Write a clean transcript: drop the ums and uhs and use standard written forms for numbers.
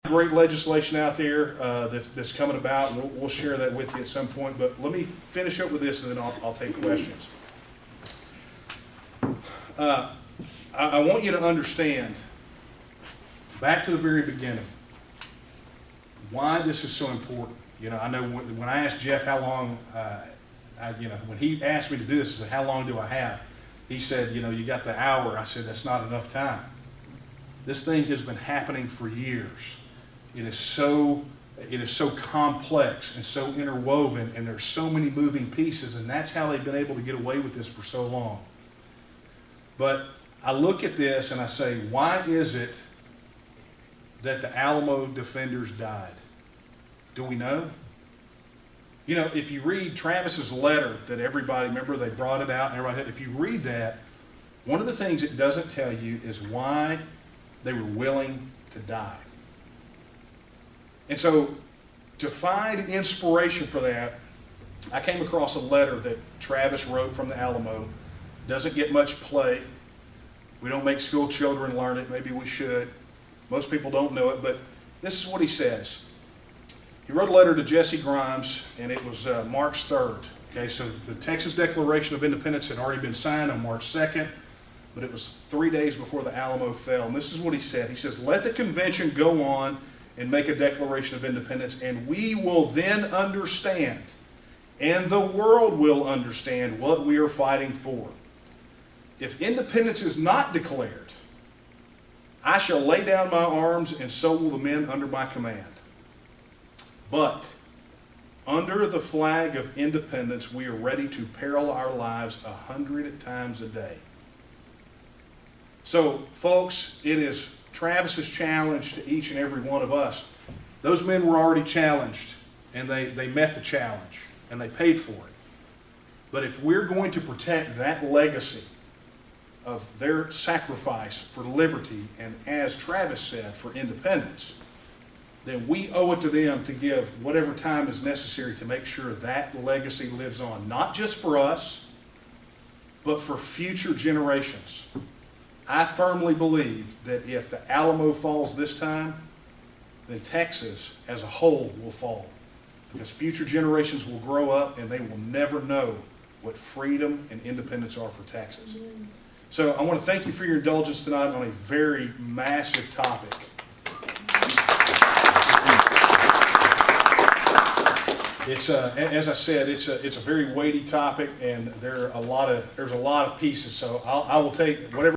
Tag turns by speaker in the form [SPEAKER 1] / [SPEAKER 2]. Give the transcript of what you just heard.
[SPEAKER 1] Great legislation out there that's coming about, and we'll share that with you at some point. But let me finish up with this, and then I'll take questions. I want you to understand, back to the very beginning, why this is so important. You know, I know when I asked Jeff how long, when he asked me to do this, I said, how long do I have? He said, you know, you got the hour. I said, that's not enough time. This thing has been happening for years. It is so complex and so interwoven, and there's so many moving pieces, and that's how they've been able to get away with this for so long. But I look at this and I say, why is it that the Alamo Defenders died? Do we know? You know, if you read Travis's letter that everybody, remember they brought it out, and everybody, if you read that, one of the things it doesn't tell you is why they were willing to die. And so, to find inspiration for that, I came across a letter that Travis wrote from the Alamo. Doesn't get much play. We don't make school children learn it. Maybe we should. Most people don't know it, but this is what he says. He wrote a letter to Jesse Grimes, and it was March 3rd. Okay, so the Texas Declaration of Independence had already been signed on March 2nd, but it was 3 days before the Alamo fell. And this is what he said. He says, let the convention go on and make a Declaration of Independence, and we will then understand, and the world will understand what we are fighting for. If independence is not declared, I shall lay down my arms, and so will the men under my command. But under the flag of independence, we are ready to peril our lives 100 times a day. So, folks, it is Travis's challenge to each and every one of us. Those men were already challenged, and they met the challenge, and they paid for it. But if we're going to protect that legacy of their sacrifice for liberty, and as Travis said, for independence, then we owe it to them to give whatever time is necessary to make sure that legacy lives on, not just for us, but for future generations. I firmly believe that if the Alamo falls this time, then Texas as a whole will fall, because future generations will grow up and they will never know what freedom and independence are for Texas. So I want to thank you for your indulgence tonight on a very massive topic. It's as I said, it's a very weighty topic, and there's a lot of pieces. So I will take whatever.